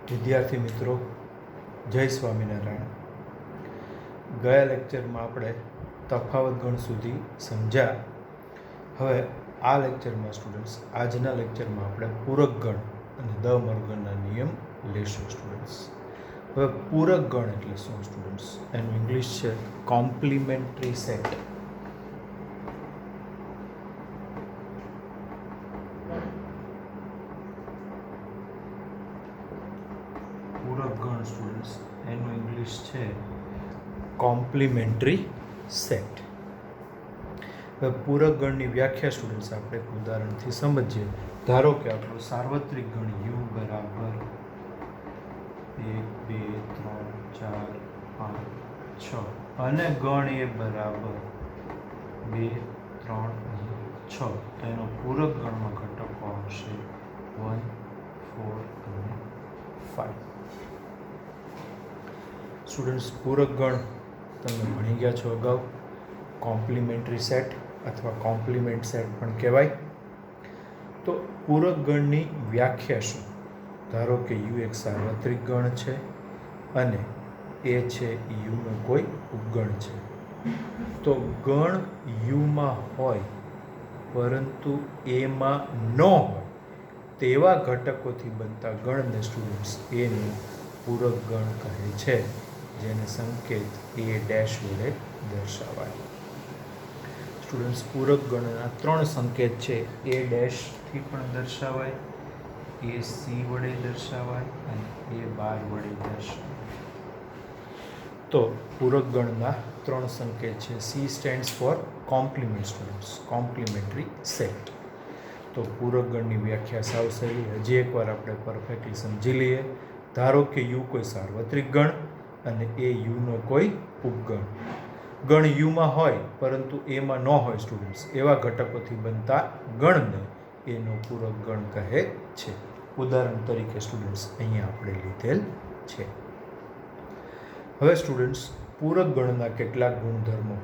વિદ્યાર્થી મિત્રો, જય સ્વામિનારાયણ. ગયા લેક્ચરમાં આપણે તફાવત ગણ સુધી સમજ્યા. હવે આ લેક્ચરમાં સ્ટુડન્ટ્સ, આજના લેક્ચરમાં આપણે પૂરક ગણ અને દ મોર્ગનના નિયમ લેશું સ્ટુડન્ટ્સ. હવે પૂરક ગણ એટલે શું સ્ટુડન્ટ્સ? એનું ઇંગ્લિશ છે કોમ્પ્લિમેન્ટરી સેટ. પૂરક ગણ સ્ટુડન્ટ્સ એનું ઇંગ્લિશ છે કોમ્પ્લિમેન્ટરી સેટ. હવે પૂરક ગણની વ્યાખ્યા સ્ટુડન્ટ્સ આપણે એક ઉદાહરણથી સમજીએ. ધારો કે આપણો સાર્વત્રિક ગણ u બરાબર 1 2 3 4 5 6 અને ગણ a બરાબર 2 3 અને 6, તો એનો પૂરક ગણમાં ઘટકો આવશે 1 4 અને 5. સ્ટુડન્ટ્સ, પૂરક ગણ તમે ભણી ગયા છો અગાઉ. કોમ્પ્લિમેન્ટરી સેટ અથવા કોમ્પ્લિમેન્ટ સેટ પણ કહેવાય. તો પૂરક ગણની વ્યાખ્યા શું? ધારો કે યુ એક સાર્વત્રિક ગણ છે અને એ છે યુનો કોઈ ઉપગણ છે. તો ગણ યુમાં હોય પરંતુ એમાં ન હોય તેવા ઘટકોથી બનતા ગણને સ્ટુડન્ટ્સ એનું પૂરક ગણ કહે છે, જેને સંકેત a ડેશ વડે દર્શાવાય. સ્ટુડન્ટ્સ, પૂરક ગણના 3 સંકેત છે. a ડેશથી પણ દર્શાવાય, a c વડે દર્શાવાય અને a બાર વડે દર્શાવાય. તો પૂરક ગણના 3 સંકેત છે. c stands for complement students, complementary set. તો પૂરક ગણની વ્યાખ્યા સાવ સહેલી, હજી એકવાર આપણે પરફેક્ટલી સમજી લઈએ. ધારો કે યુ કોઈ સાર્વત્રિક ગણ અને એ યુનો કોઈ ઉપગણ. ગણ યુમાં હોય પરંતુ એમાં ન હોય સ્ટુડન્ટ્સ, એવા ઘટકોથી બનતા ગણને એનો પૂરક ગણ કહે છે. ઉદાહરણ તરીકે સ્ટુડન્ટ્સ અહીંયા આપણે લીધેલ છે. હવે સ્ટુડન્ટ્સ, પૂરક ગણના કેટલાક ગુણધર્મો,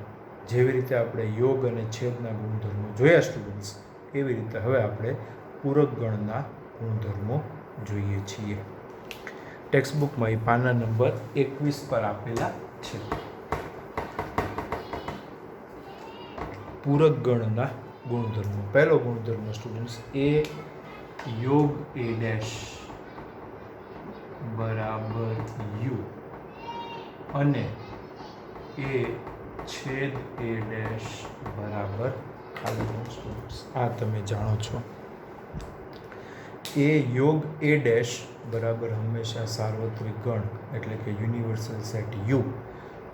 જેવી રીતે આપણે યોગ અને છેદના ગુણધર્મો જોયા સ્ટુડન્ટ્સ, એવી રીતે હવે આપણે પૂરક ગણના ગુણધર્મો જોઈએ છીએ. ટેક્સ્ટબુકમાં એ પાના નંબર 21 પર આપેલા છે. પૂરક ગણના ગુણધર્મો. પહેલો ગુણધર્મ સ્ટુડન્ટ્સ, એ યોગ એ ડેશ બરાબર યુ અને એ છેદ એ ડેશ બરાબર ખાલી ગણ. સ્ટુડન્ટ્સ, આ તમે જાણો છો. એ યોગ એ ડેશ બરાબર હંમેશા સાર્વત્રિક ગણ એટલે કે યુનિવર્સલ સેટ યુ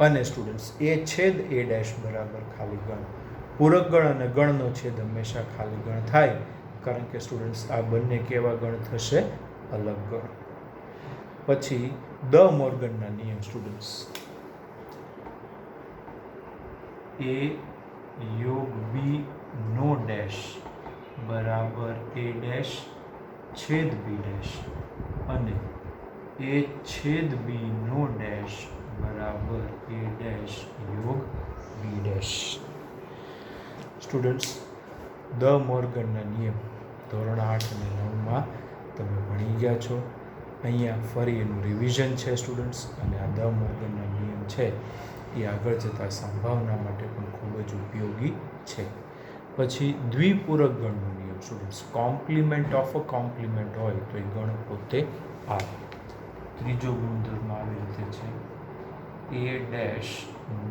અને સ્ટુડન્ટ્સ એ છેદ એ ડેશ બરાબર ખાલી ગણ. પૂરક ગણ અને ગણનો છેદ હંમેશા ખાલી ગણ થાય, કારણ કે સ્ટુડન્ટ્સ આ બંને કેવા ગણ થશે? અલગ ગણ. પછી દ મોર્ગનના નિયમ સ્ટુડન્ટ્સ, એ યોગ બી નો ડેશ બરાબર એ ડેશ છેદ બી ડેશ અને એ છેદ બી નો ડેશ બરાબર એ ડેશ યોગ બી ડેશ. સ્ટુડન્ટ્સ, દ મોર્ગનના નિયમ ધોરણ 8 અને 9માં તમે ભણી ગયા છો. અહીંયા ફરી એનું રિવિઝન છે સ્ટુડન્ટ્સ, અને આ દ મોર્ગનના નિયમ છે એ આગળ જતાં સંભાવના માટે પણ ખૂબ જ ઉપયોગી છે. પછી દ્વિપૂરક ગણનો નિયમ students, compliment of a compliment હોય તો એ ગણ પોતે આવે. ત્રીજો ગુણધર્મ આવી રીતે છે, એ ડેશ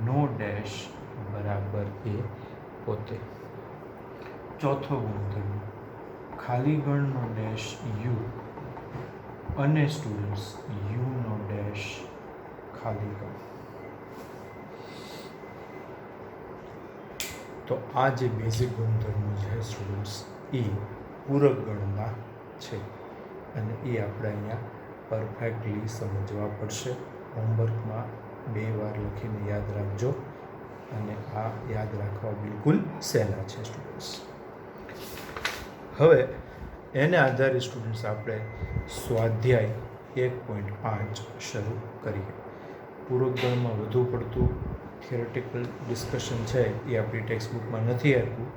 નો ડેશ બરાબર એ પોતે. ચોથો ગુણધર્મ, ખાલી ગણનો ડેશ યુ અને સ્ટુડન્ટ્સ યુ નો ડેશ ખાલી ગણ. તો આ જે બેઝિક ગુણધર્મો છે સ્ટુડન્ટ્સ એ પૂરક ગણના છે અને એ આપણે અહીંયા પરફેક્ટલી સમજવા પડશે. હોમવર્કમાં 2 વાર લખીને યાદ રાખજો, અને આ યાદ રાખવા બિલકુલ સહેલા છે સ્ટુડન્ટ્સ. હવે એને આધારે સ્ટુડન્ટ્સ આપણે સ્વાધ્યાય 1.5 શરૂ કરીએ. પૂરક ગણમાં વધુ પડતું થિયરેટિકલ ડિસ્કશન છે એ આપણી ટેક્સ્ટબુકમાં નથી આપ્યું.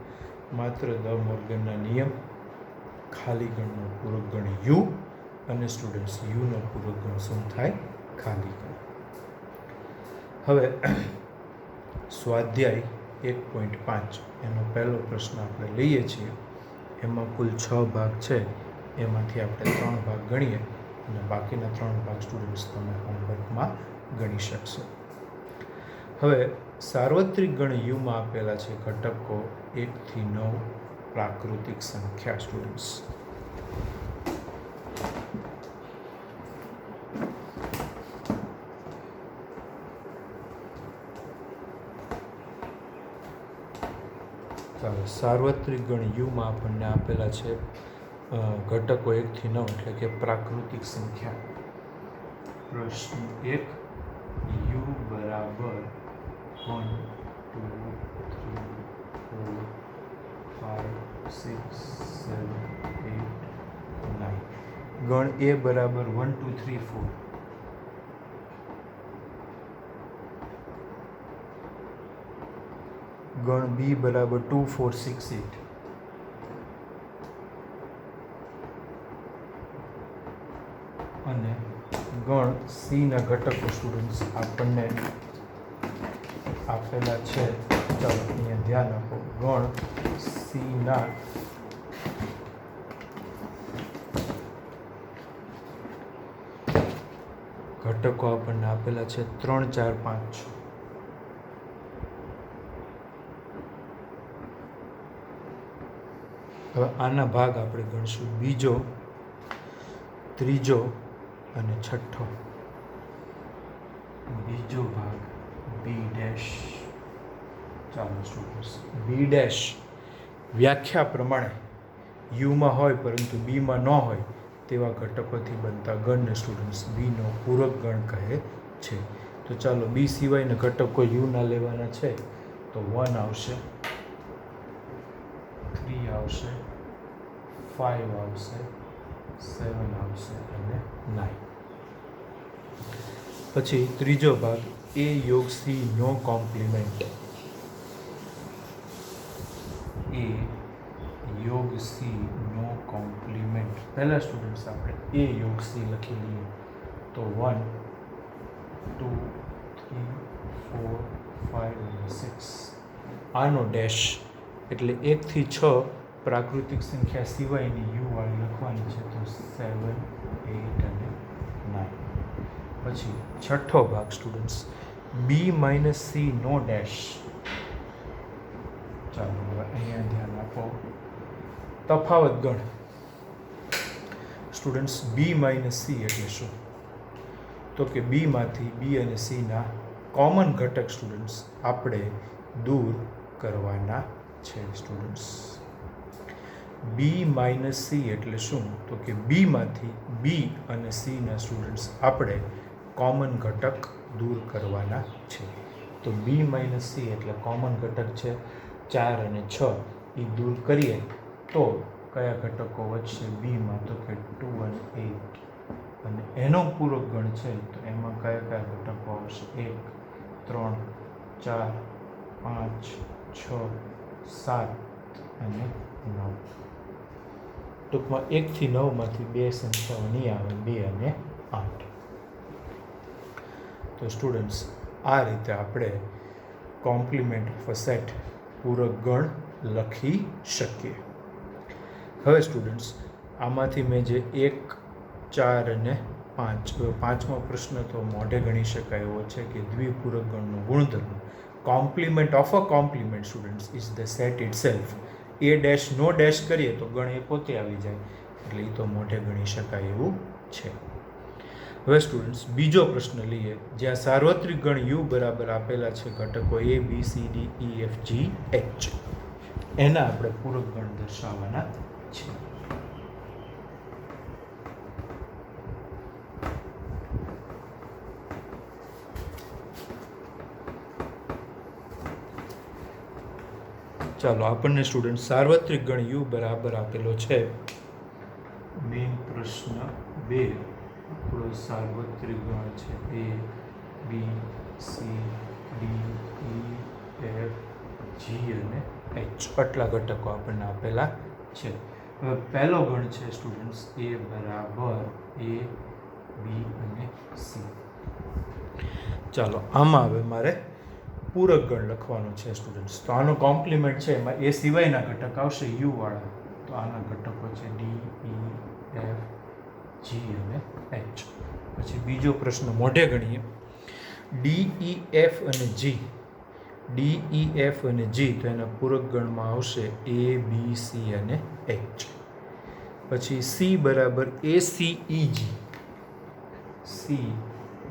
માત્ર દ મોર્ગનના નિયમ, ખાલી ગણનો પૂરક ગણ યુ અને સ્ટુડન્ટ્સ યુનો પૂરક ગણ શું થાય? ખાલી ગણ. હવે સ્વાધ્યાય 1.5 એનો પહેલો પ્રશ્ન આપણે લઈએ છીએ. એમાં કુલ 6 ભાગ છે. એમાંથી આપણે 3 ભાગ ગણીએ અને બાકીના 3 ભાગ સ્ટુડન્ટ્સ તમે હોમવર્કમાં ગણી શકશો. હવે સાર્વત્રિક ગણ યુમાં આપેલા છે ઘટકો 1 થી 9 પ્રાકૃતિક સંખ્યા સ્ટુડન્ટ્સ. ચાલો, સાર્વત્રિક ગણ યુમાં આપણને આપેલા છે ઘટકો 1 થી 9 એટલે કે પ્રાકૃતિક સંખ્યા. પ્રશ્ન 1, યુ બરાબર 1 2 3 4 5 6 7 8 9. ગણ એ બરાબર 1 2 3 4. ગણ બી બરાબર 2 4 6 8. અને ગણ સી ના ઘટકો સ્ટુડન્ટ્સ આપણને આપેલા છે. ચાલો અહીંયા ધ્યાન આપો. ગણ સી ના ઘટકો આપણને આપેલા છે 3 4 5 6. હવે આના ભાગ આપણે ગણશું બીજો, ત્રીજો અને છઠ્ઠો. બીજો ભાગ બી ડેશ. ચાલો સ્ટુડન્ટ્સ, બી ડેશ વ્યાખ્યા પ્રમાણે યુમાં હોય પરંતુ બીમાં ન હોય તેવા ઘટકોથી બનતા ગણને સ્ટુડન્ટ્સ બીનો પૂરક ગણ કહે છે. તો ચાલો બી સિવાયના ઘટકો યુના લેવાના છે. તો 1 આવશે, 3 આવશે, 5 આવશે, 7 આવશે અને 9. પછી ત્રીજો ભાગ એ યોગ સી નો કોમ્પ્લિમેન્ટ. એ યોગ સી નો કોમ્પ્લિમેન્ટ. પહેલા સ્ટુડન્ટ્સ આપણે એ યોગ સી લખી લઈએ. તો 1 2 3 4 5 અને 6. આનો ડેશ એટલે 1 થી 6 પ્રાકૃતિક સંખ્યા સિવાયની યુ વાળી લખવાની છે. તો 7 8 અને 9. પછી છઠ્ઠો ભાગ સ્ટુડન્ટ્સ બી માઇનસ સી નો ડેશ. ચાલો હવે અહીંયા ધ્યાન આપો. તફાવત ગણ સ્ટુડન્ટ્સ બી માઇનસ સી એટલે શું? તો કે બીમાંથી બી અને સીના કોમન ઘટક સ્ટુડન્ટ્સ આપણે દૂર કરવાના છે. સ્ટુડન્ટ્સ બી માઇનસ સી એટલે શું? તો કે બીમાંથી બી અને સીના સ્ટુડન્ટ્સ આપણે કોમન ઘટક દૂર કરવાના છે. તો બી માઇનસ સી એટલે કોમન ઘટક છે 4 અને 6. એ દૂર કરીએ તો કયા ઘટકો વધશે બીમાં? તો કે 2 અને 8. અને એનો પૂરક ગણ છે તો એમાં કયા કયા ઘટકો આવશે? 1 3 4 5 6 7 અને 9. ટૂંકમાં 1 થી 9 માંથી 2 સંખ્યાઓ નહીં આવે, 2 અને 8. તો સ્ટુડન્ટ્સ આ રીતે આપણે કોમ્પ્લિમેન્ટ ઓફ અ સેટ પૂરક ગણ લખી શકીએ. હવે સ્ટુડન્ટ્સ આમાંથી મેં જે 1 4 અને 5 પાંચમો પ્રશ્ન તો મોઢે ગણી શકાય એવો છે કે દ્વિપૂરક ગણનો ગુણધર્મ complement of a complement students is the set itself. A dash નો ડેશ કરીએ તો ગણ એ પોતે આવી જાય, એટલે એ તો મોઢે ગણી શકાય એવું છે. હવે સ્ટુડન્ટ્સ બીજો પ્રશ્ન લઈએ, જ્યાં સાર્વત્રિક ગણ યુ બરાબર આપેલા છે ઘટકો A B C D E F G H. એના આપણે પૂરક ગણ દર્શાવવાના છે. ચાલો આપણને સ્ટુડન્ટ સાર્વત્રિક ગણ યુ બરાબર આપેલો છે. મેઇન પ્રશ્ન 2 આપણો સાર્વત્રિક ગણ છે A B C D E F G અને એચ. આટલા ઘટકો આપણને આપેલા છે. હવે પહેલો ગણ છે સ્ટુડન્ટ્સ એ બરાબર એ બી અને સી. ચાલો આમાં હવે મારે પૂરક ગણ લખવાનો છે સ્ટુડન્ટ્સ. તો આનો કોમ્પ્લિમેન્ટ છે એમાં એ સિવાયના ઘટક આવશે યુ વાળા. તો આના ઘટકો છે ડી ઈ એફ જી અને એચ. પછી બીજો પ્રશ્ન મોઢે ગણીએ. ડી ઈ એફ અને જી, ડી ઈ એફ અને જી, તો એના પૂરક ગણમાં આવશે એ બી સી અને એચ. પછી સી બરાબર A C E G, C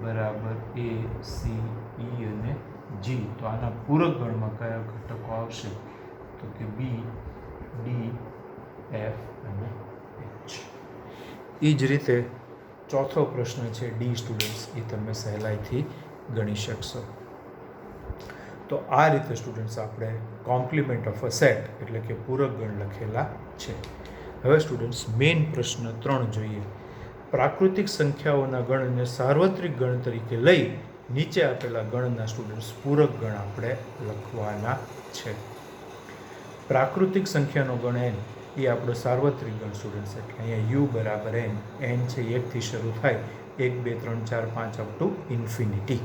બરાબર એ સી ઈ અને જી, તો આના પૂરક ગણમાં કયા ઘટકો આવશે? તો કે બી ડી એફ અને એચ. એ જ રીતે ચોથો પ્રશ્ન છે ડી સ્ટુડન્ટ્સ, એ તમે સહેલાઈથી ગણી શકશો. તો આ રીતે સ્ટુડન્ટ્સ આપણે કોમ્પ્લિમેન્ટ ઓફ અ સેટ એટલે કે પૂરક ગણ લખેલા છે. હવે સ્ટુડન્ટ્સ મેઇન પ્રશ્ન 3 જોઈએ. પ્રાકૃતિક સંખ્યાઓના ગણને સાર્વત્રિક ગણ તરીકે લઈ નીચે આપેલા ગણના સ્ટુડન્ટ્સ પૂરક ગણ આપણે લખવાના છે. પ્રાકૃતિક સંખ્યાનો ગણ n એ આપણો સાર્વત્રિક ગણ સ્ટુડન્ટ્સ, એટલે અહીંયા યુ બરાબર n, n છે 1 થી શરૂ થાય 1 2 3 4 5 અપ ટુ ઇન્ફિનિટી.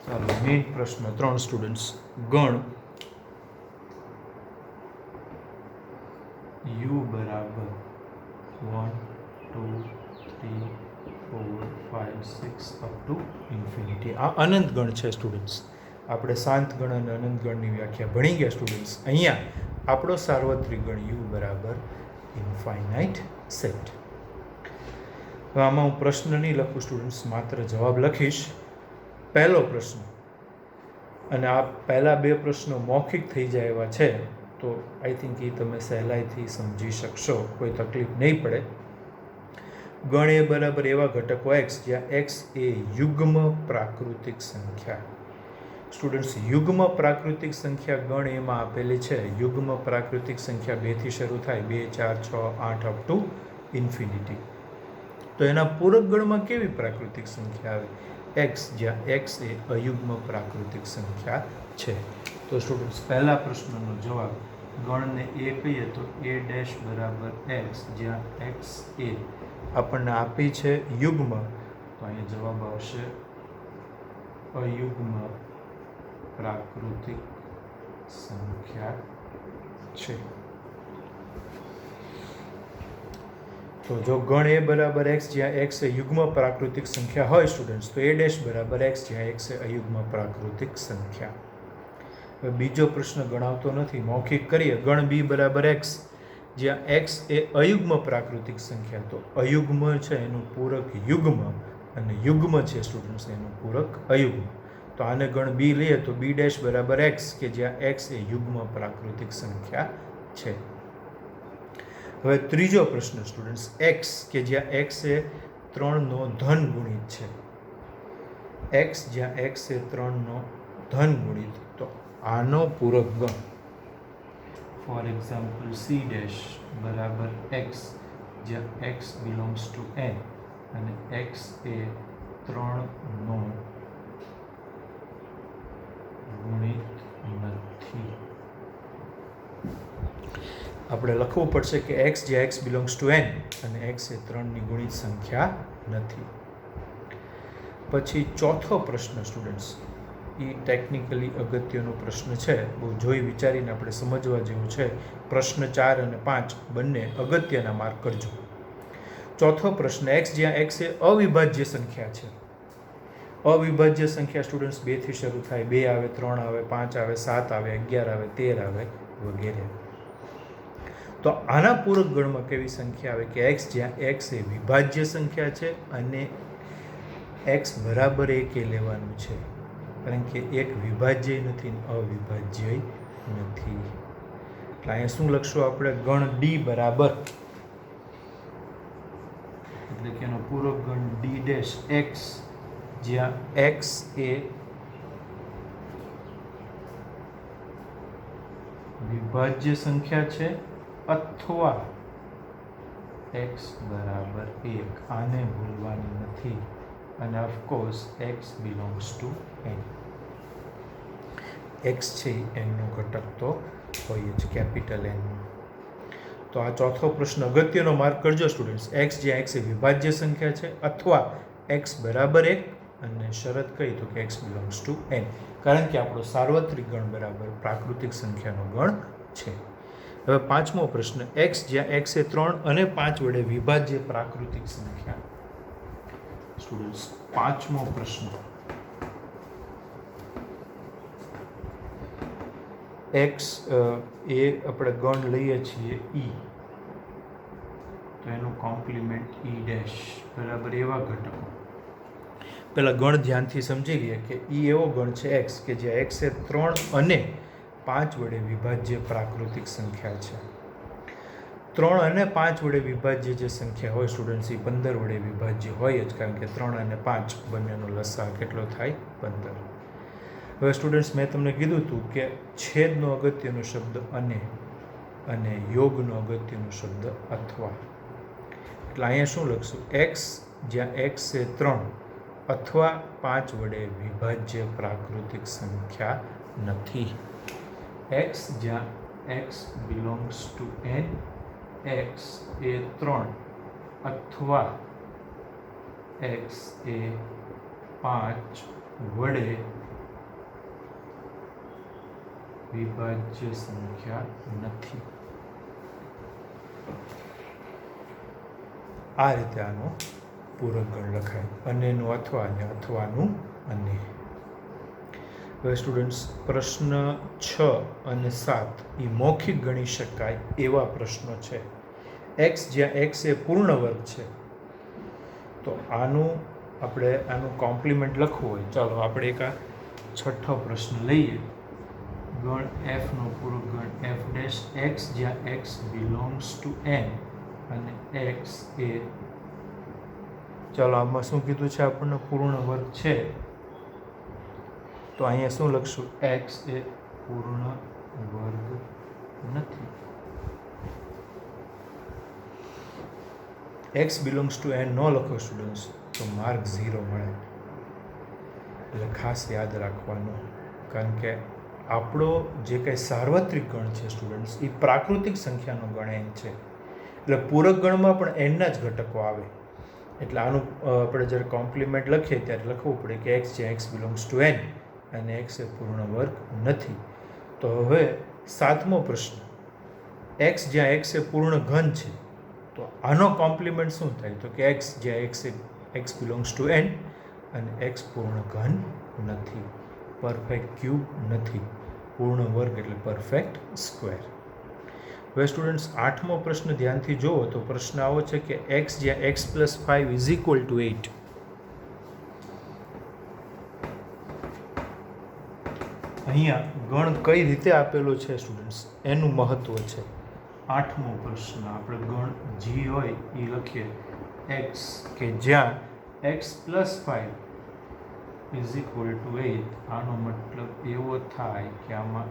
ચાલો મેઇન પ્રશ્ન 3 સ્ટુડન્ટ્સ, ગણ યુ બરાબર 1 2 3 4 5 6 અપ ટુ ઇન્ફિનિટી. આ અનંત ગણ છે સ્ટુડન્ટ્સ. આપણે શાંત ગણ અને અનંત ગણની વ્યાખ્યા ભણી ગયા સ્ટુડન્ટ્સ. અહીંયા આપણો સાર્વત્રિક ગણ યુ બરાબર ઇન્ફાઇનાઇટ સેટ. હવે આમાં હું પ્રશ્ન નહીં લખું સ્ટુડન્ટ્સ, માત્ર જવાબ લખીશ. પહેલો પ્રશ્ન, અને આ પહેલા બે પ્રશ્નો મૌખિક થઈ જાય એવા છે, તો આઈ થિંક એ તમે સહેલાઈથી સમજી શકશો, કોઈ તકલીફ નહીં પડે. ગણ એ બરાબર એવા ઘટકો એક્સ જ્યાં એક્સ એ યુગ્મ પ્રાકૃતિક સંખ્યા. સ્ટુડન્ટ્સ યુગ્મ પ્રાકૃતિક સંખ્યા ગણ એમાં આપેલી છે. યુગ્મ પ્રાકૃતિક સંખ્યા 2 થી શરૂ થાય 2 4 6 8 અપ ટુ ઇન્ફિનિટી. તો એના પૂરક ગણમાં કેવી પ્રાકૃતિક સંખ્યા આવે? એક્સ, જ્યાં એક્સ એ અયુગ્મ પ્રાકૃતિક સંખ્યા છે. તો સ્ટુડન્ટ્સ પહેલા પ્રશ્નનો જવાબ ગણને એ કહીએ તો એ ડેશ બરાબર એક્સ, જ્યાં એક્સ એ આપણને આપી છે યુગ્મ, તો અહીંયા જવાબ આવશે અયુગ્મ પ્રાકૃતિક સંખ્યા છે. તો જો ગણ એ બરાબર એક્સ જ્યાં એક્સ એ યુગ્મ પ્રાકૃતિક સંખ્યા હોય સ્ટુડન્ટ્સ, તો એ ડેશ બરાબર એક્સ જ્યાં એક્સ એ અયુગ્મ પ્રાકૃતિક સંખ્યા. હવે બીજો પ્રશ્ન ગણાવતો નથી, મૌખિક કરીએ. ગણ બી બરાબર એક્સ જ્યાં એક્સ એ અયુગ્મ પ્રાકૃતિક સંખ્યા, તો અયુગ્મ છે એનું પૂરક યુગ્મ અને યુગ્મ છે સ્ટુડન્ટ્સ એનું પૂરક અયુગ્મ. તો આને ગણ બી લઈએ તો બી ડેશ બરાબર એક્સ કે જ્યાં એક્સ એ યુગ્મ પ્રાકૃતિક સંખ્યા છે. હવે ત્રીજો પ્રશ્ન સ્ટુડન્ટ્સ, એક્સ કે જ્યાં એક્સ એ 3 નો ધન ગુણિત છે. એક્સ જ્યાં એક્સ એ 3 નો ધન ગુણિત, તો આનો પૂરક ગણ ફોર એક્ઝામ્પલ સી ડેશ બરાબર એક્સ જ્યાં એક્સ બિલોંગ્સ ટુ એન અને એક્સ એ 3 નો ગુણિત નથી. આપણે લખવું પડશે કે એક્સ જ્યાં એક્સ બિલોંગ્સ ટુ એન અને એક્સ એ 3ની ગુણિત સંખ્યા નથી. પછી ચોથો પ્રશ્ન સ્ટુડન્ટ્સ, એ ટેકનિકલી અગત્યનો પ્રશ્ન છે, બહુ જોઈ વિચારીને આપણે સમજવા જેવું છે. પ્રશ્ન 4 અને 5 બંને અગત્યના માર્ક કરજો. ચોથો પ્રશ્ન, એક્સ જ્યાં એક્સ એ અવિભાજ્ય સંખ્યા છે. અવિભાજ્ય સંખ્યા સ્ટુડન્ટ્સ 2 થી શરૂ થાય 2 આવે 3 આવે 5 આવે 7 આવે 11 આવે 13 આવે વગેરે. તો આના પૂરક ગણમાં કેવી સંખ્યા આવે કે એક્સ જ્યાં એક્સ એ વિભાજ્ય સંખ્યા છે અને એક્સ બરાબર 1 એ લેવાનું છે, કારણ કે એક વિભાજ્ય નથી અવિભાજ્ય નથી. એટલે અહીંયા શું લખશું આપણે? ગણ ડી બરાબર, એટલે કે એનો પૂરક ગણ ડી ડેશ એક્સ જ્યાં એક્સ એ વિભાજ્ય સંખ્યા છે અથવા એક્સ બરાબર 1, આને ભૂલવાનું નથી, અને of course x belongs to N. X છે એ એનનો ઘટક તો હોય જ, કેપિટલ એન. તો આ ચોથો પ્રશ્ન અગત્યનો માર્ક કરજો સ્ટુડન્ટ્સ. એક્સ જ્યાં એક્સ એ વિભાજ્ય સંખ્યા છે અથવા એક્સ બરાબર 1, અને શરત કઈ તો કે એક્સ બિલોંગ્સ ટુ એન, કારણ કે આપણો સાર્વત્રિક ગણ બરાબર પ્રાકૃતિક સંખ્યાનો ગણ છે. હવે પાંચમો પ્રશ્ન, એક્સ જ્યાં એક્સ એ 3 અને 5 વડે વિભાજ્ય પ્રાકૃતિક સંખ્યા. સ્ટુડન્ટ્સ પાંચમો પ્રશ્ન, એક્સ એ આપણે ગણ લઈએ છીએ ઈ, તો એનું કોમ્પ્લિમેન્ટ ઈ ડેશ બરાબર એવા ઘટકો. પહેલાં ગણ ધ્યાનથી સમજી લઈએ કે ઈ એવો ગણ છે એક્સ કે જ્યાં એક્સ એ 3 અને 5 વડે વિભાજ્ય પ્રાકૃતિક સંખ્યા છે. 3 અને 5 વડે વિભાજ્ય જે સંખ્યા હોય સ્ટુડન્ટ્સ, એ 15 વડે વિભાજ્ય હોય જ, કારણ કે 3 અને 5 બંનેનો લસા કેટલો થાય? 15. હવે સ્ટુડન્ટ્સ મેં તમને કીધું હતું કે છેદનો અગત્યનો શબ્દ અને યોગનો અગત્યનો શબ્દ અથવા. એટલે અહીંયા શું લખશું? એક્સ જ્યાં એક્સ એ 3 અથવા 5 વડે વિભાજ્ય પ્રાકૃતિક સંખ્યા નથી. એક્સ જ્યાં X belongs to N, X એ 3 અથવા એક્સ એ 5 વડે વિભાજ્ય સંખ્યા નથી. આ રીતે આનો પૂરક ગણ લખાય. અનેનું અથવા અને અથવાનું અને. હવે સ્ટુડન્ટ્સ પ્રશ્ન 6 અને 7 એ મૌખિક ગણી શકાય એવા પ્રશ્નો છે. એક્સ જ્યાં એક્સ એ પૂર્ણ વર્ગ છે, તો આનું કોમ્પ્લિમેન્ટ લખવું હોય, ચાલો આપણે એક આ છઠ્ઠો પ્રશ્ન લઈએ. ગણ એફનો પૂરક ગણ એફ ડેશ, એક્સ જ્યાં એક્સ બિલોંગ્સ ટુ એન અને એક્સ એ, ચાલો આમાં શું કીધું છે આપણને? પૂર્ણ વર્ગ છે, તો અહીંયા શું લખશું? એક્સ એ પૂર્ણ વર્ગ નથી. એક્સ બિલોંગ્સ ટુ એન ન લખો સ્ટુડન્ટ્સ તો માર્ક 0 મળે. એટલે ખાસ યાદ રાખવાનું, કારણ કે આપણો જે કંઈ સાર્વત્રિક ગણ છે સ્ટુડન્ટ્સ, એ પ્રાકૃતિક સંખ્યાનો ગણ એન છે. એટલે પૂરક ગણમાં પણ એનના જ ઘટકો આવે. એટલે આનું આપણે જ્યારે કોમ્પ્લિમેન્ટ લખીએ ત્યારે લખવું પડે કે એક્સ જ્યાં એક્સ બિલોંગ્સ ટુ એન અને એક્સ એ પૂર્ણ વર્ગ નથી. તો હવે સાતમો પ્રશ્ન, એક્સ જ્યાં એક્સ એ પૂર્ણ ઘન છે, તો આનો કોમ્પ્લિમેન્ટ શું થાય? તો કે એક્સ જ્યાં એક્સ બિલોંગ્સ ટુ એન અને એક્સ પૂર્ણ ઘન નથી, પરફેક્ટ ક્યુબ નથી, પૂર્ણ વર્ગ એટલે પરફેક્ટ સ્ક્વેર. હવે સ્ટુડન્ટ્સ આઠમો પ્રશ્ન ધ્યાનથી જુઓ તો પ્રશ્ન આવો છે કે એક્સ જ્યાં x plus 5 is equal to 8. અહીંયા ગણ કઈ રીતે આપેલો છે સ્ટુડન્ટ્સ એનું મહત્વ છે. આઠમો પ્રશ્ન આપણે ગણ જી હોય એ લખીએ, એક્સ કે જ્યાં x plus 5 is equal to 8. આનો મતલબ એવો થાય કે આમાં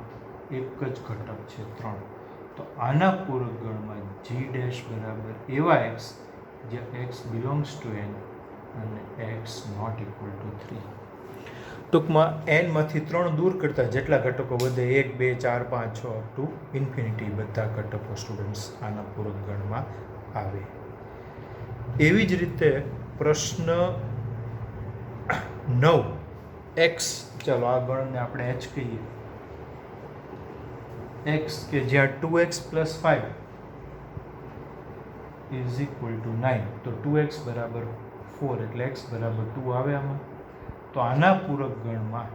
એક જ ઘટક છે 3. તો આના પૂરક ગણમાં જી ડેશ બરાબર એવા એક્સ જ્યાં એક્સ બિલોંગ્સ ટુ એન અને એક્સ નોટ ઇક્વલ ટુ 3. ટૂંકમાં એનમાંથી 3 દૂર કરતા જેટલા ઘટકો વધે 1, 2, 4, 5, 6 ટુ ઇન્ફિનિટી બધા ઘટકો સ્ટુડન્ટ્સ આના પૂરક ગણમાં આવે. એવી જ રીતે પ્રશ્ન 9, એક્સ, ચાલો આ ગણને આપણે એચ કહીએ, એક્સ કે જ્યાં 2x plus 5 is equal to 9. તો 2x બરાબર 4 એટલે x બરાબર 2 આવે આમાં. તો આના પૂરક ગણમાં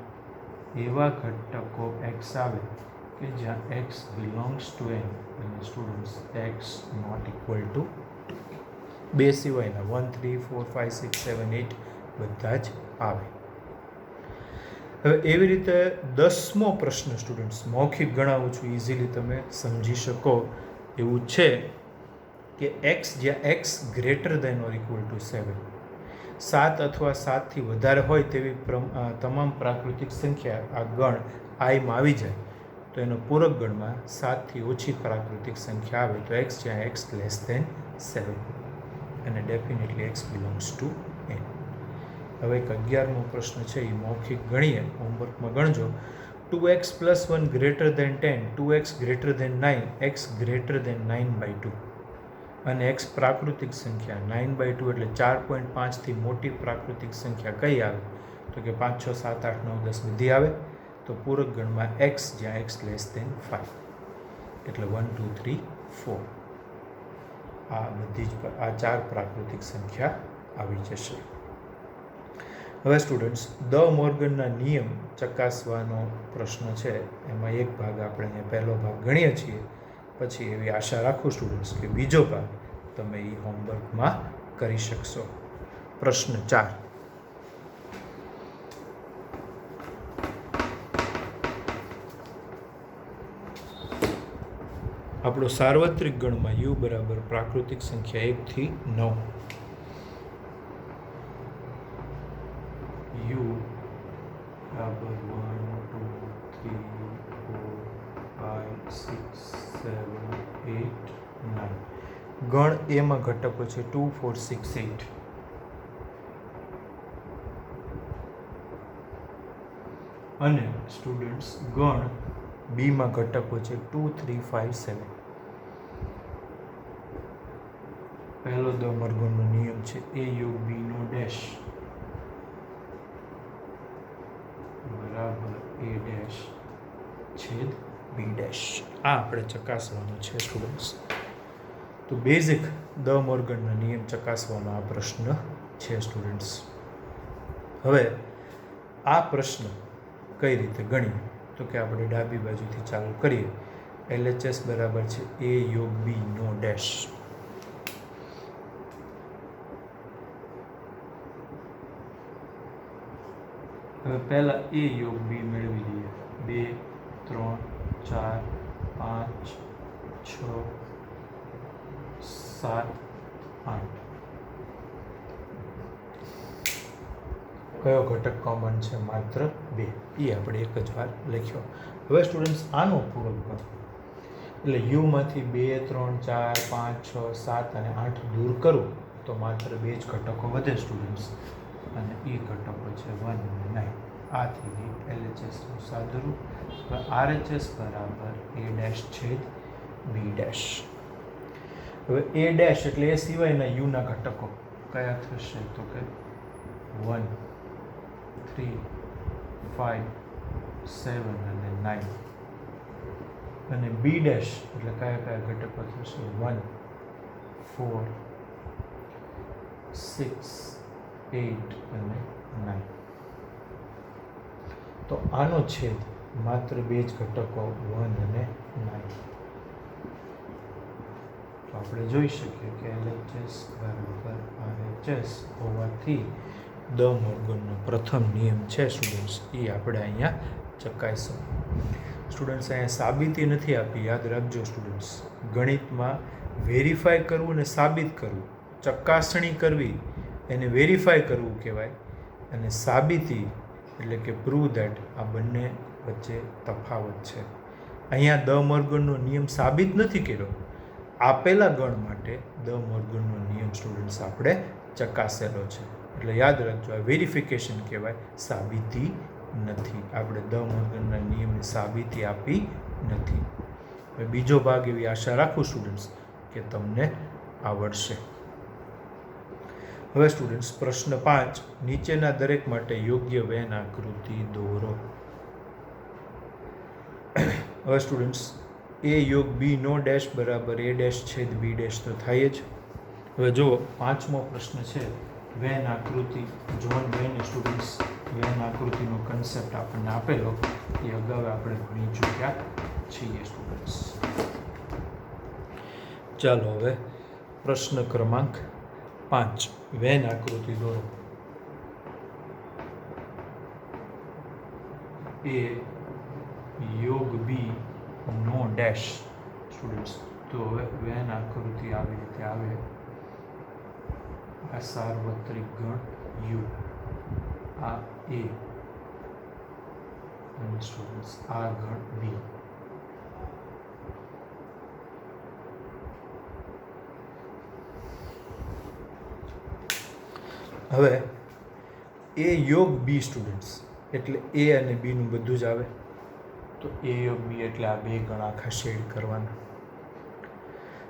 એવા ઘટકો x આવે કે જ્યાં x બિલોંગ્સ ટુ n અને students x not equal to 2 સિવાયના 1, 3, 4, 5, 6, 7, 8 બધા જ આવે. હવે એવી રીતે 10મો પ્રશ્ન સ્ટુડન્ટ્સ મૌખિક ગણાવું છું, ઇઝીલી તમે સમજી શકો એવું છે કે એક્સ જ્યાં x greater than or equal to 7, 7 અથવા 7થી વધારે હોય તેવી તમામ પ્રાકૃતિક સંખ્યા આ ગણ આઈમાં આવી જાય તો એનો પૂરક ગણમાં 7થી ઓછી પ્રાકૃતિક સંખ્યા આવે તો એક્સ જ્યાં એક્સ લેસ દેન 7 અને definitely x belongs to N. હવે એક 11મો પ્રશ્ન છે, એ મૌખિક ગણીએ, હોમવર્કમાં ગણજો. 2x + 1 greater than 10, 2x greater than 9, x greater than 9/2 અને x પ્રાકૃતિક સંખ્યા 9/2 એટલે 4.5 થી મોટી પ્રાકૃતિક સંખ્યા કઈ આવે? તો કે 5, 6, 7, 8, 9, 10 બધી આવે. તો પૂરક ગણમાં x જ્યાં x લેસ દેન 5 એટલે 1, 2, 3, 4 આ બધી જ આ 4 પ્રાકૃતિક સંખ્યા આવી જશે. હવે સ્ટુડન્ટ્સ દ મોર્ગનના નિયમ ચકાસવાનો પ્રશ્ન છે. એમાં એક ભાગ આપણે અહીંયા પહેલો ભાગ ગણીએ છીએ, પછી એવી આશા રાખું સ્ટુડન્ટ્સ કે બીજો ભાગ તમે એ હોમવર્કમાં કરી શકશો. પ્રશ્ન 4. આપણો સાર્વત્રિક ગણમાં u બરાબર પ્રાકૃતિક સંખ્યા 1 થી 9. u બરાબર 1, 2, 3, 4, 5, 6, 7, 8, 9. ગણ એમાં ઘટકો છે 2, 4, 6, 8. અને સ્ટુડન્ટ્સ ગણ બીમાં ઘટકો છે 2, 3, 5, 7. પહેલો દ મોર્ગનનો નિયમ છે a યોગ b નો ડેશ બરાબર a ડેશ છેદ b ડેશ. આ આપણે ચકાસવાનું છે સ્ટુડન્ટ્સ. તો બેઝિક દ મોર્ગનના નિયમ ચકાસવાનો આ પ્રશ્ન છે સ્ટુડન્ટ્સ. હવે આ પ્રશ્ન કઈ રીતે ગણીએ? તો કે આપણે ડાબી બાજુથી ચાલુ કરીએ. LHS બરાબર છે a યોગ b નો ડેશ. હવે પહેલા a યોગ b મેળવી લઈએ. 2, 3, 4, 5, 6, 7, 8. કયો ઘટક કોમન છે? માત્ર 2. એ આપણે એક જ વાર લખ્યો. હવે સ્ટુડન્ટ્સ આનો પૂરક ગણ એટલે u માંથી 2, 3, 4, 5, 6, 7 અને 8 દૂર કરું તો માત્ર 2 જ ઘટકો વધે સ્ટુડન્ટ્સ. અને એ ઘટકો છે 1 અને 9. આ થઈ ગઈ LHS નું સાદુરૂપ. RHS બરાબર a ડેશ છેદ b ડેશ. હવે a ડેશ એટલે એ સિવાયના u ના ઘટકો કયા થશે? તો કે 1, 3, 5, 7 અને 9. અને b ડેશ એટલે કયા કયા ઘટકો થશે? 1, 4, 6, 8 અને 9. તો આનો છેદ માત્ર 2 જ ઘટકો 1 અને 9. તો આપણે જોઈ શકીએ કે LHS બરાબર RHS હોવાથી દ મોર્ગનનો પ્રથમ નિયમ છે સ્ટુડન્ટ્સ એ આપણે અહીંયા ચકાઈશું. સ્ટુડન્ટ્સ અહીંયા સાબિતી નથી આપી, યાદ રાખજો સ્ટુડન્ટ્સ. ગણિતમાં વેરીફાઈ કરવું અને સાબિત કરવું, ચકાસણી કરવી એને વેરીફાઈ કરવું કહેવાય. અને સાબિતી એટલે કે પ્રૂવ ધેટ આ બંને વચ્ચે તફાવત છે. અહીંયા દ મોર્ગનનો નિયમ સાબિત નથી કર્યો. આપેલા ગણ માટે દ મોર્ગનનો નિયમ સ્ટુડન્ટ્સ આપણે ચકાસેલો છે. એટલે યાદ રાખજો આ વેરિફિકેશન કહેવાય, સાબિતી નથી. આપણે દ મોર્ગનના નિયમની સાબિતી આપી નથી. હવે બીજો ભાગ એવી આશા રાખું સ્ટુડન્ટ્સ કે તમને આવડશે. હવે સ્ટુડન્ટ્સ પ્રશ્ન 5. નીચેના દરેક માટે યોગ્ય વેન આકૃતિ દોરો. હવે સ્ટુડન્ટ્સ a યોગ b નો ડેશ બરાબર a ડેશ છેદ b ડેશ તો થાય જ. હવે જુઓ 5મો પ્રશ્ન છે વેન આકૃતિ. જોન વેન સ્ટુડન્ટ્સ વેન આકૃતિનો કન્સેપ્ટ આપણને આપેલો એ અગાઉ આપણે ભણી ચૂક્યા છીએ સ્ટુડન્ટ્સ. ચાલો હવે પ્રશ્ન ક્રમાંક 5 વેન આકૃતિ દોરો. a યોગ b નો ડેશ સ્ટુડન્ટ્સ. તો હવે વેન આકૃતિ આવી રીતે આવે. આ સાર્વત્રિક ગણ u, આ a અને સ્ટુડન્ટ્સ આ ગણ b. હવે a યોગ b સ્ટુડન્ટ્સ એટલે a અને b નું બધું જ આવે. તો એ યોગ બી એટલે આ બે ગણ આખા શેડ કરવાના.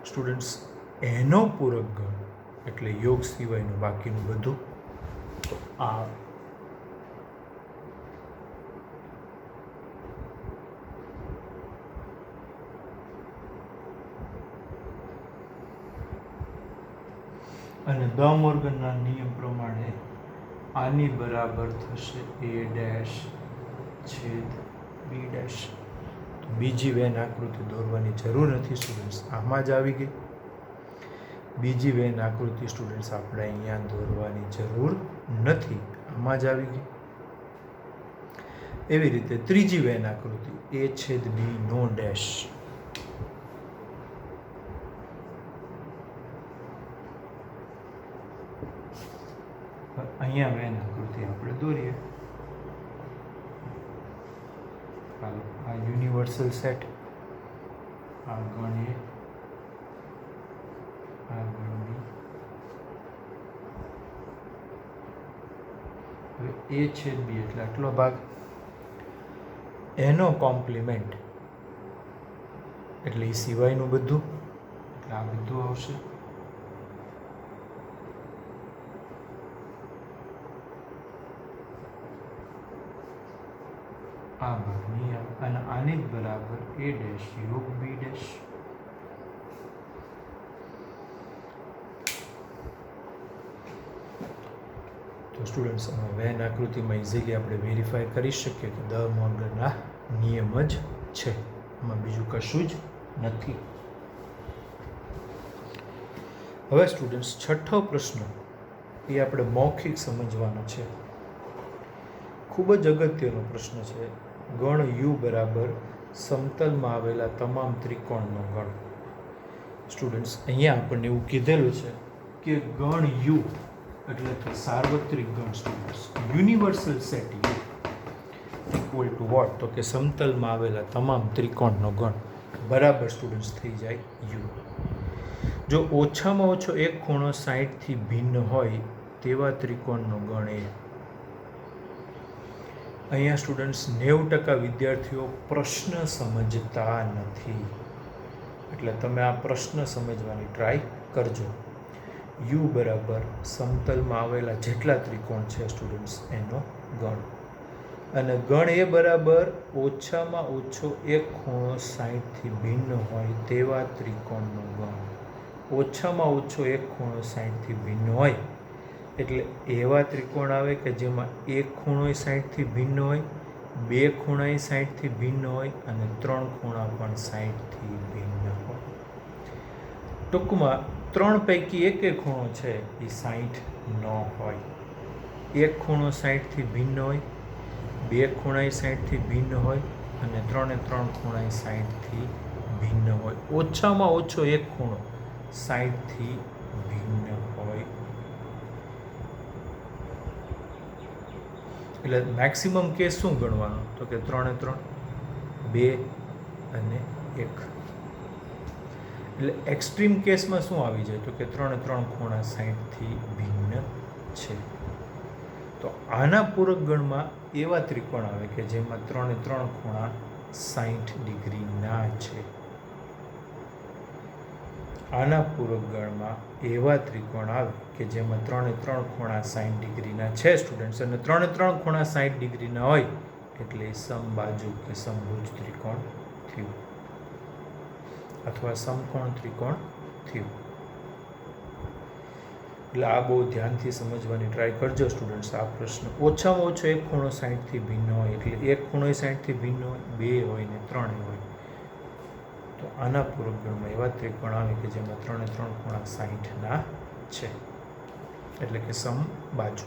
સ્ટુડન્ટ્સ, એનો પૂરક ગણ એટલે યોગ સિવાયનું બાકીનું બધું. તો આ અને દ મોર્ગનના નિયમ પ્રમાણે આની બરાબર થશે a ડેશ છેદ b ડેશ. તો બીજી વેન આકૃતિ દોરવાની જરૂર નથી સ્ટુડન્ટ્સ, આમાં જ આવી ગઈ. બીજી વેન આકૃતિ સ્ટુડન્ટ્સ આપણે અહીંયા દોરવાની જરૂર નથી, આમાં જ આવી ગઈ. એવી રીતે ત્રીજી વેન આકૃતિ a છેદ b નો ડેશ. અહીંયા વેન આકૃતિ આપણે દોરીએ. ચાલો, આ યુનિવર્સલ સેટ, આ ગણ એ, આ ગણ બી. હવે એ છેદ બી એટલે આટલો ભાગ, એનો કોમ્પ્લિમેન્ટ એટલે એ સિવાયનું બધું, એટલે આ બધું આવશે. આ ભાગની અને આની જ બરાબર a ડેશ યોગ b ડેશ. તો સ્ટુડન્ટ્સ, અમે વેન આકૃતિમાં ઇઝીલી આપણે વેરીફાઈ કરી શકીએ કે દ મોર્ગનના નિયમ જ છે, એમાં બીજું કશું જ નથી. હવે સ્ટુડન્ટ્સ, છઠ્ઠો પ્રશ્ન એ આપણે મૌખિક સમજવાનો છે. ખૂબ જ અગત્યનો પ્રશ્ન છે. ગણ યુ બરાબર સમતલમાં આવેલા તમામ ત્રિકોણનો ગણ. સ્ટુડન્ટ્સ, અહીંયા આપણને એવું કીધેલું છે કે ગણ યુ એટલે કે સાર્વત્રિક ગણ. Students, universal set U equal to what? તો કે સમતલમાં આવેલા તમામ ત્રિકોણનો ગણ બરાબર સ્ટુડન્ટ્સ થઈ જાય યુ. જો ઓછામાં ઓછો એક ખૂણો 60થી ભિન્ન હોય તેવા ત્રિકોણનો ગણ એ. અહીંયા સ્ટુડન્ટ્સ 90% વિદ્યાર્થીઓ પ્રશ્ન સમજતા નથી, એટલે તમે આ પ્રશ્ન સમજવાની ટ્રાય કરજો. યુ બરાબર સમતલમાં આવેલા જેટલા ત્રિકોણ છે સ્ટુડન્ટ્સ એનો ગણ, અને ગણ એ બરાબર ઓછામાં ઓછો એક ખૂણો 60થી ભિન્ન હોય તેવા ત્રિકોણનો ગણ. ઓછામાં ઓછો એક ખૂણો 60થી ભિન્ન હોય એટલે એવા ત્રિકોણ આવે કે જેમાં એક ખૂણો 60થી ભિન્ન હોય, બે ખૂણા 60થી ભિન્ન હોય અને ત્રણ ખૂણા પણ 60થી ભિન્ન હોય. ટૂંકમાં ત્રણ પૈકી એક ખૂણો છે એ 60 ન હોય. એક ખૂણો 60થી ભિન્ન હોય, બે ખૂણા 60થી ભિન્ન હોય અને ત્રણે ત્રણ ખૂણા 60થી ભિન્ન હોય. ઓછામાં ઓછો એક ખૂણો 60થી ભિન્ન હોય. એટલે મેક્સિમમ કેસ શું ગણવાનો? તો કે 3 3, 2 અને 1. એટલે એક્સ્ટ્રીમ કેસમાં શું આવી જાય? તો કે 3 3 ખૂણા 60થી ભિન્ન છે. તો આના પૂરક ગણમાં એવા ત્રિકોણ આવે કે જેમાં 3 3 ખૂણા 60 ડિગ્રીના છે. આના પૂરક ગણમાં એવા ત્રિકોણ આવે કે જેમાં 3 3 ખૂણા 60 ડિગ્રીના છે સ્ટુડન્ટ્સ, અને 3 3 ખૂણા 60 ડિગ્રીના હોય એટલે સમબાજુ કે સમભુજ ત્રિકોણ થયું, અથવા સમકોણ ત્રિકોણ થયું. એટલે આ બહુ ધ્યાનથી સમજવાની ટ્રાય કરજો સ્ટુડન્ટ્સ. આ પ્રશ્ન ઓછામાં ઓછો એક ખૂણો 60થી ભિન્ન હોય, એટલે એક ખૂણો 60થી ભિન્ન હોય, 2 હોય ને 3 હોય. તો આના પૂરક ગણમાં એવા ત્રિકોણ આવે કે જેમાં 3 3 ખૂણા 60ના છે, એટલે કે સમબાજુ.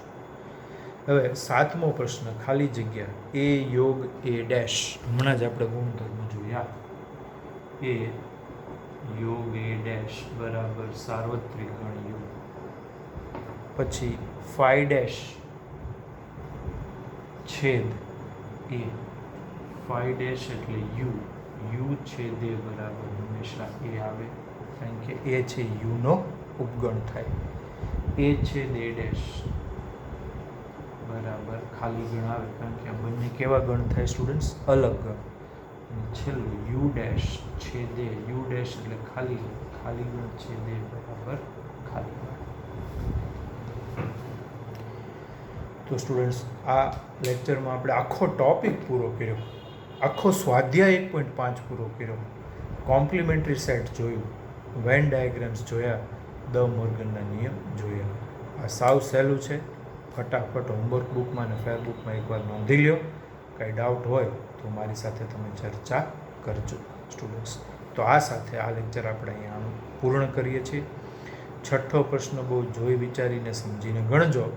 હવે 7મો પ્રશ્ન, ખાલી જગ્યા એ યોગ એ ડેશ. હમણાં જ આપણે ગુણધર્મ જોયા. એ યોગ એ ડેશ બરાબર સાર્વત્રિક ગણ યુ. પછી ફાઈ ડેશ છેદ એ. ફાઈ ડેશ એટલે યુ, યુ છેદ એ બરાબર હંમેશા એ આવે, કારણ કે એ છે યુનો ઉપગણ થાય. એ છેદ એ ડેશ બરાબર ખાલી ગણ આવે, કારણ કે આ બંને કેવા ગણ થાય સ્ટુડન્ટ્સ? અલગ ગણ. અને છેલ્લું યુ ડેશ છેદે યુ ડેશ એટલે ખાલી ગણ છેદે બરાબર ખાલી ગણ. તો સ્ટુડન્ટ્સ, આ લેક્ચરમાં આપણે આખો ટોપિક પૂરો કર્યો, આખો સ્વાધ્યાય 1.5 પૂરો કર્યો, કોમ્પ્લિમેન્ટરી સેટ જોયું, વેન ડાયાગ્રામ્સ જોયા, દ મોર્ગનના નિયમ જોયા. આ સાવ સહેલું છે. ફટાફટ હોમવર્ક બુકમાં અને ફેરબુકમાં એકવાર નોંધી લ્યો. કાંઈ ડાઉટ હોય તો મારી સાથે તમે ચર્ચા કરજો સ્ટુડન્ટ્સ. તો આ સાથે આ લેક્ચર આપણે અહીંયા પૂર્ણ કરીએ છીએ. છઠ્ઠો પ્રશ્ન બહુ જોઈ વિચારીને સમજીને ગણજો.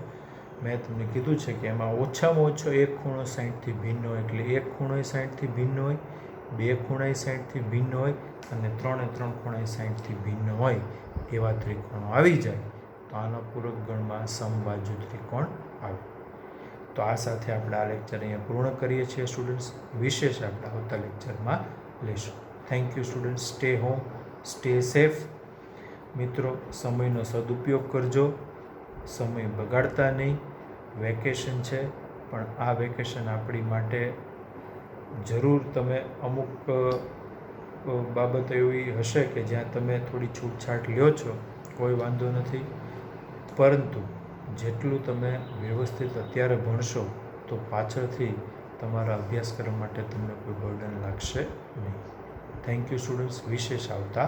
મેં તમને કીધું છે કે એમાં ઓછામાં ઓછો એક ખૂણો 60થી ભિન્ન હોય, એટલે એક ખૂણોય 60થી ભિન્ન હોય, બે ખૂણાય 60થી ભિન્ન હોય અને ત્રણે ત્રણ ખૂણાય 60થી ભિન્ન હોય એવા ત્રિકોણો આવી જાય તો આના પૂરક ગણમાં સમબાજુ ત્રિકોણ આવે. તો આ સાથે આપણે આ લેક્ચર અહીંયા પૂર્ણ કરીએ છીએ સ્ટુડન્ટ્સ. વિશેષ આપણે આવતા લેક્ચરમાં લેશું. Thank you students. Stay home, stay safe. મિત્રો, સમયનો સદુપયોગ કરજો, સમય બગાડતા નહીં. વેકેશન છે, પણ આ વેકેશન આપણી માટે જરૂર તમે અમુક બાબત એવી હશે કે જ્યાં તમે થોડી છૂટછાટ લ્યો છો, કોઈ વાંધો નથી, પરંતુ જેટલું તમે વ્યવસ્થિત અત્યારે ભણશો તો પાછળથી તમારા અભ્યાસક્રમ માટે તમને કોઈ બર્ડન લાગશે નહીં. Thank you students. વિશેષ આવતા